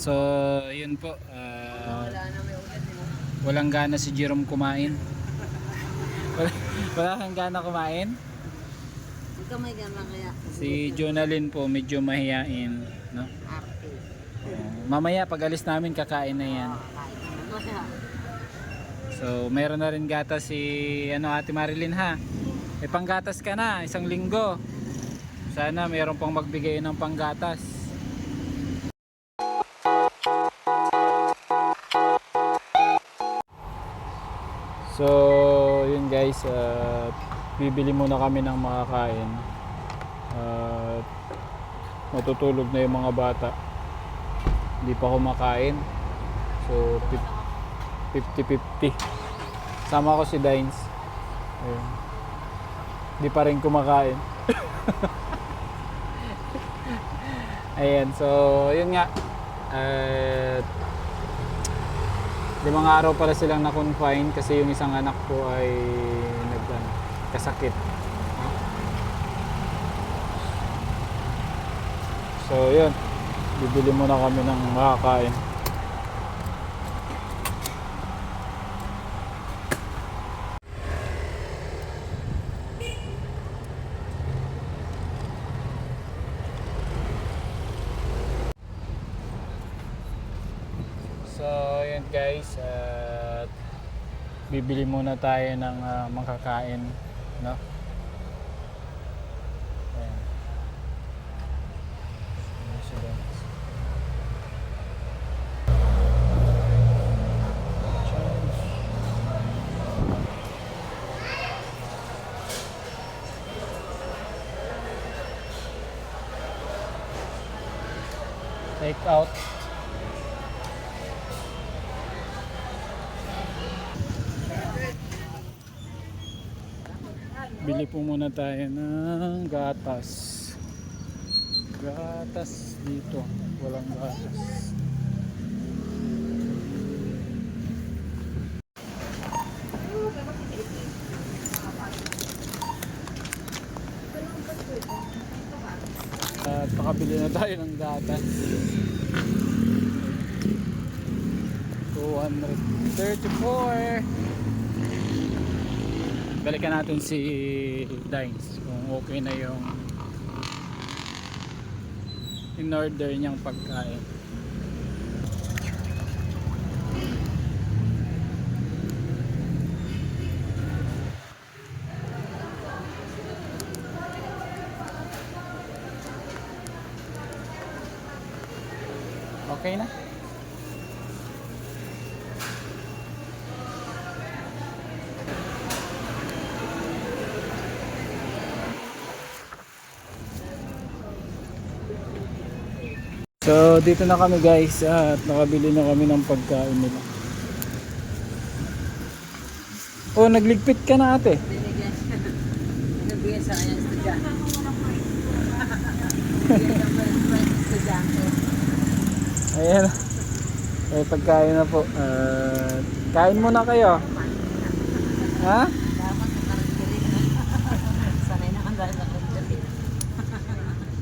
So, yun po. Walang gana si Jerome kumain. Wala kang gana kumain? Ikaw may gana kaya. Si Jonalyn po medyo mahiyain, no? Arte. Mamaya pag alis namin kakain na yan. So, meron na rin gatas si Ate Marilyn ha. May panggatas ka na, 1 linggo. Sana meron pang magbigay ng panggatas. So, yun guys, bibili muna kami ng makakain. Matutulog na yung mga bata. Hindi pa kumakain. So, 50-50. Sama ko si Dines. Ayun. Hindi pa rin kumakain. Ayan, so yun nga. 5 araw pala silang na-confine kasi yung isang anak ko ay kasakit. So yun, bibili muna kami ng makakain. So yun guys, bibili muna tayo ng makakain, no? Ayan. Take out. Bili po muna tayo ng gatas. Gatas dito. Walang gatas. At nakabili na tayo ng gatas. 234. Balikan natin si Dines kung okay na yung in-order niyang pagkain. Okay na? So dito na kami guys at nakabili na kami ng pagkain nila. Oh, nagligpit ka na ate. Nabigyan sa kanya estudyante. Ayan. Eh, pagkain na po. Kain muna kayo. Ha? Dapat nakaragkirin. Sanay na kang dahil nakaragkirin.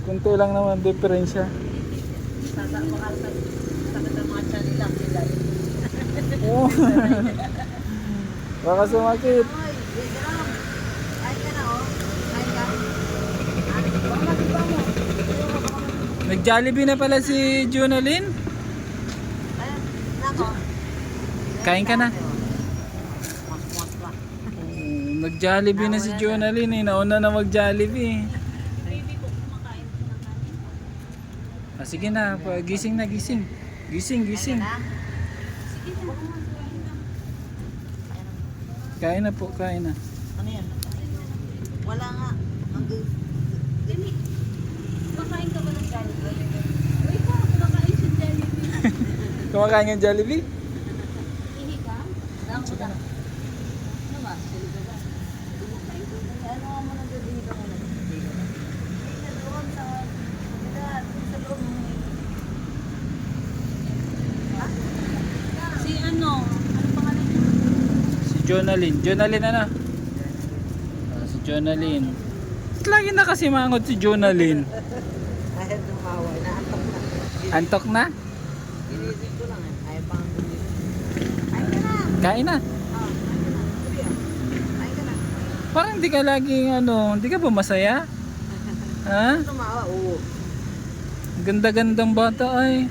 Kunti lang naman diferensya. Tata mo ka sa sakit ng mga tiyan nila sila. Oh. Baka sumakit. Hoy, Jerome. Kain ka na oh. Kain ka. Baka matiba mo. Nag-Jollibee na pala si Jonalyn. Ayun, nako. Kain ka na. Mas pa. Nag-Jollibee na si Jonalyn eh. Nauna na mag-Jollibee. Sige na, gising na, gising. Gising. Kain na po, kain na. Ano yan? Wala nga. Dini, kumakain ka ba ng Jollibee? Uy pa, kumakain sa Jollibee. Kumakain ng Jollibee? Ihi ka? Ano ba? Ano ba? Sili ka ba? Ano nga mo nang dito mo na? Sa doon sa kabila, sa loob mo. Si ano pangalan niya? Si Jonalyn. Jonalyn ano? Si Jonalyn. Lagi na kasi mangot si Jonalyn. Ayaw tumawa. Naantok na. Antok na? Inisip ko lang eh. Ayaw pang bumili. Ay ka na! Kain na. Ah, ay ka na. Sabi ah. Ay ka na. Parang hindi ka laging hindi ka ba masaya? Ha? Tumawa, oo. Ganda-gandang bata ay.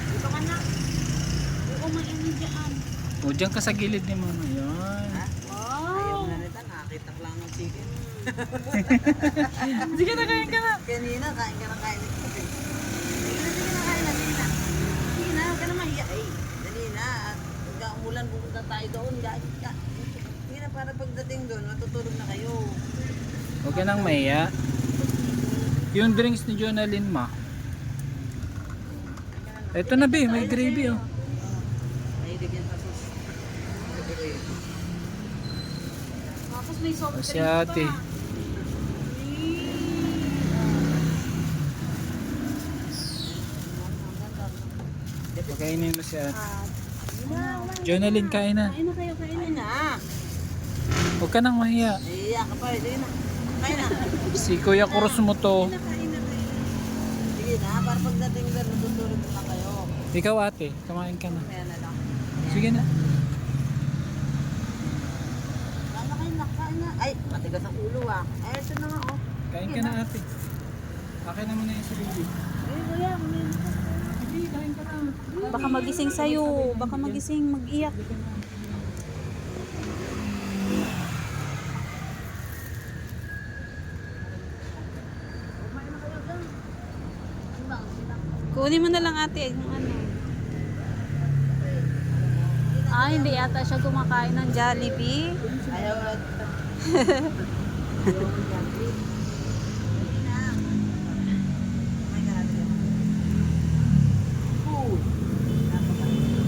Dito ka na. Oo, mainit dyan. O, diyan ka sa gilid ni mama. Yan. Ha? Ayaw Wow. na nita. Nakakita ko lang ng chicken. Sige na, kain ka na. Kanina, kain ka na kain ito. Sige na, kain na. Sige na. Sige na, huwag ka na mahiya. Ay, dali na. At huwag ka umulan, pupunta tayo doon. Sige na, para pagdating doon, matutulog na kayo. Huwag ka nang mahiya. Yung drinks ni Jonalyn ma. Ito na be, may gravy oh. Mahilig yan sa sus. Tapos may soft O, drinks si ate. pa. Pakainin mo si ate. Ah, Jonalyn, kain na. kain na kayo, kain Kain na. na. Huwag ka nang mahiya. Nahiya ka pa, sige na. Kain na. Si Kuya Cruz mo to. Kain na, kain na, kain na. Sige na, para pagdating doon, matutulog na kayo. Ikaw ate, kumain ka na. Kaya na lang. Sige na. Kain na, kain na. Ay, matigas ang ulo ah. Ay, ito na nga oh. Kain ka na ate. Akin na muna yung sa baby. Eh, kuya, kumain ka. Sige, kain ka na. Baka magising sa'yo. Baka magising, mag-iyak. Kunin mo na lang ate yung ano. Ah, hindi yata siya kumakain ng Jollibee. Ayaw at...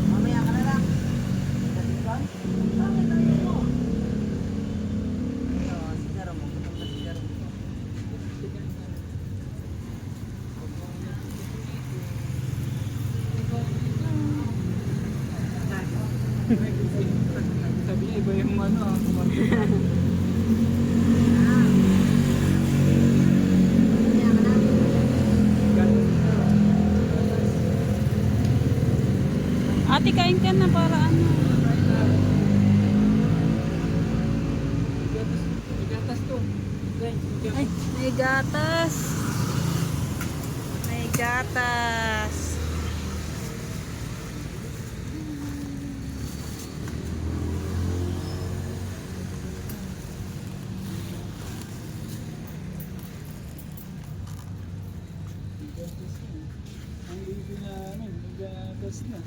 Mamaya ka na lang. Dating doon? Bakit ang mo? Ito, sigaro mo. Gutom na sigaro mo. Sabi niya iba yung kumanta. Mamaya ka na. Ate, kain ka na para ano. Gatas to. Ay, may gatas. May gatas. Ang baby namin, gatas na.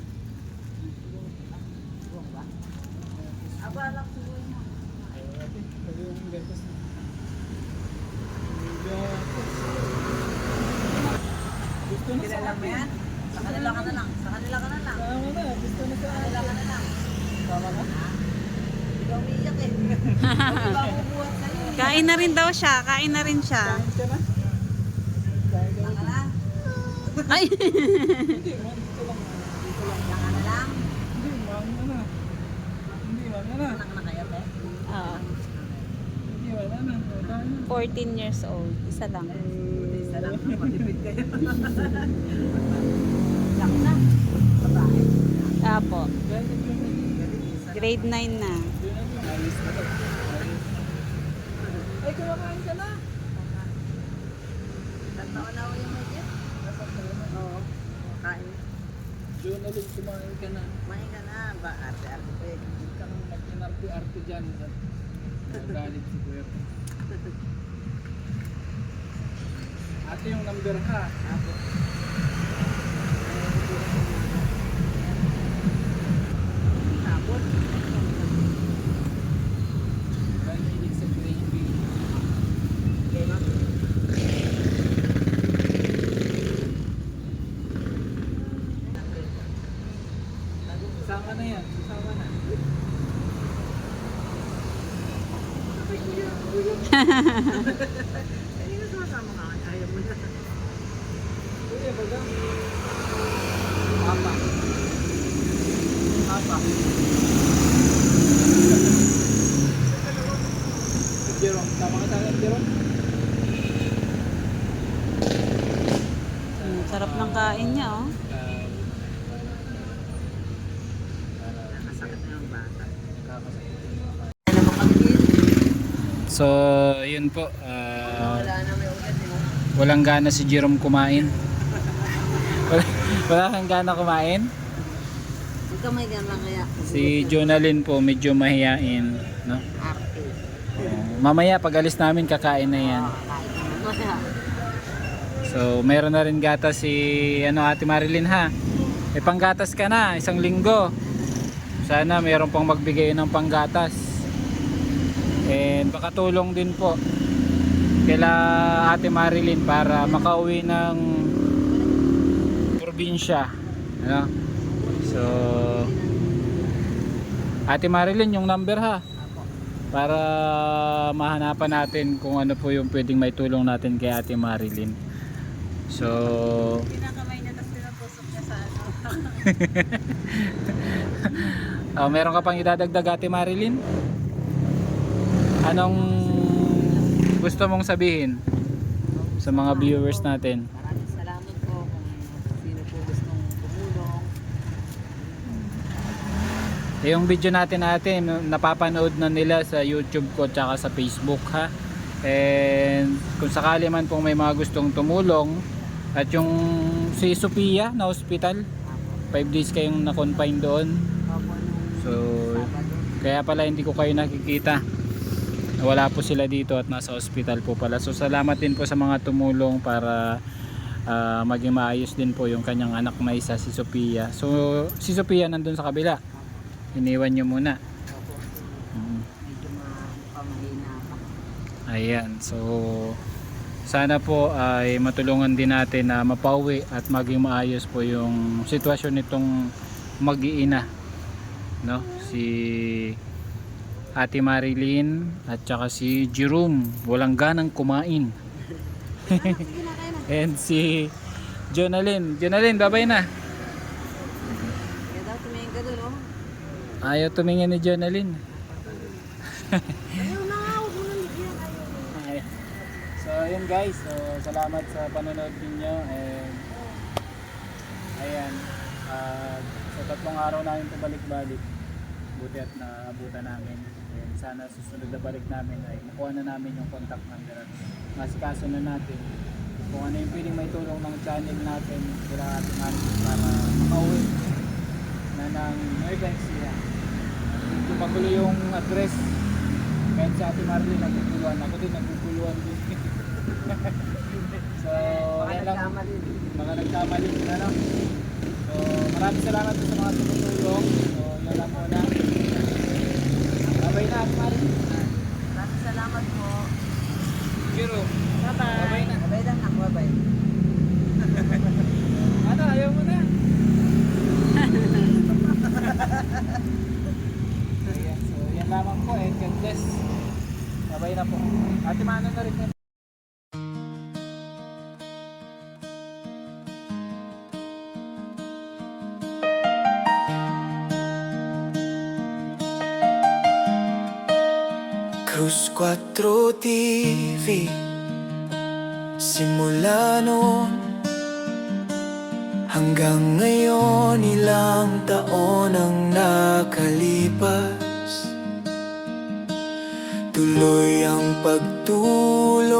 Buwang ba? Abalak siguro mo. Ate, sabi yung gatas na. Gatas. Gusto na sa Kilala mo yan? Sa kanila ka na lang. Sa kanila ka na lang. Tama na, gusto na sa Sa kanila ka na lang. Tama na? Ikaw umiiyak eh. Kami ba bubuhat sa'yo eh? Kain na rin daw siya. Kain na rin siya. Kain ka na? Kain ka Saka na? na. Ay! Hindi, man. Dito lang. Dito lang. Saka na lang. Hindi, man na. Hindi, man na. Anak na kayo, te. Oo. Hindi, man na. Kain na. 14 years old. Isa lang. Isa lang. Matipid kayo. Saka na. Babae. Apo. Kain ka na. Grade 9 na. Ayos na to. Ay, kumakain ka na. Tatawa na ako yung medyo. Oo. Kain. Jonalyn, kumain ka na. Kumain ka na. Ba, arte-arte pa eh. Huwag kang mag-inarte-arte dyan. Galit si Kuya. Ate yung number ha. Apo. Tapos. Mahilig sa gravy. Okay, ma'am. Sama na yan. Sama na. Kanina sumasama ka. Ayaw mo na. Kuya, baga. Papa. Papa. Jerome. Tama ka sa akin, Jerome? Sarap ng kain niya, oh. Nakasakit na yung bata. So, yun po. Wala na may ugat eh. Walang gana si Jerome kumain. Wala kang gana kumain. Huwag ka may gana kaya. Si Jonalyn po medyo mahiyain, no? Arte. Mamaya pag alis namin kakain na yan. So, meron na rin gatas si Ate Marilyn ha. May panggatas ka na, isang linggo. Sana meron pang magbigay ng panggatas. And baka tulong din po kila Ate Marilyn para makauwi ng probinsya, ano? So, Ate Marilyn, yung number ha, para mahanapan natin kung ano po yung pwedeng may tulong natin kay Ate Marilyn. So, Pinakamay niya, tapos pinapusok niya sa ano. meron ka pang idadagdag, Ate Marilyn? Anong gusto mong sabihin sa mga viewers natin? Maraming salamat po kung sino po gustong tumulong. Yung video natin napapanood na nila sa YouTube ko tsaka sa Facebook ha. And kung sakali man pong may mga gustong tumulong, at yung si Sophia na hospital, 5 days kayong na-confine doon. So kaya pala hindi ko kayo nakikita. Wala po sila dito at nasa hospital po pala. So salamat din po sa mga tumulong para maging maayos din po yung kanyang anak na isa, si Sophia. So si Sophia nandun sa kabila. Iniwan nyo muna. Medyo mahina pa. Ayan. So sana po ay matulungan din natin na mapauwi at maging maayos po yung sitwasyon nitong mag-iina, no? Si Ate Marilyn at saka si Jerome, walang ganang kumain. And si Jonalyn, bye-bye na. Kaya daw tumingin ka doon, oh. Ayaw tumingin ni Jonalyn. Ayaw na nga, huwag mo nang bigyan. Ayan. So ayun guys, so, salamat sa panonood ninyo. And ayan, sa 3 araw namin ito balik-balik, buti at naabutan namin. And sana susunod na balik namin ay makuha na namin yung contact number at masikaso na natin kung ano yung pwedeng may tulong ng channel natin sila Ate Marilyn para makauwi na ng Nueva Ecija. Medyo magulo yung address kahit sa Ate Marilyn naguguluhan, ako din naguguluhan din. So Baka yan lang, nagkamali. mga nagkamali na, no? So maraming salamat po sa mga tumutulong. So yan lang muna. Bye-bye na Ate Marilyn. Maraming salamat po. Jerome, Bye-bye. bye-bye na. Bye lang ako, bye. Ano, ayaw mo na? Ayan, so yan lamang po and God bless. Bye-bye na po. Ate Mano na rin. Cruz 4 TV. Simula noon hanggang ngayon, ilang taon ang nakalipas. Tuloy ang pagtulong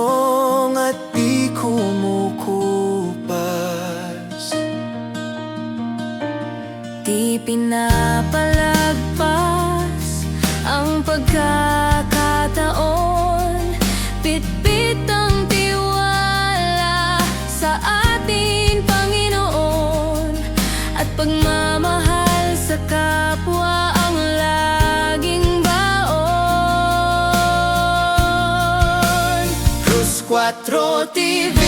at di kumukupas. Di pinapalagpas ang pagkakataon, bitbit ang tiwala sa ating Panginoon, at pagmamahal sa kapwa ang laging baon. Cruz 4 TV.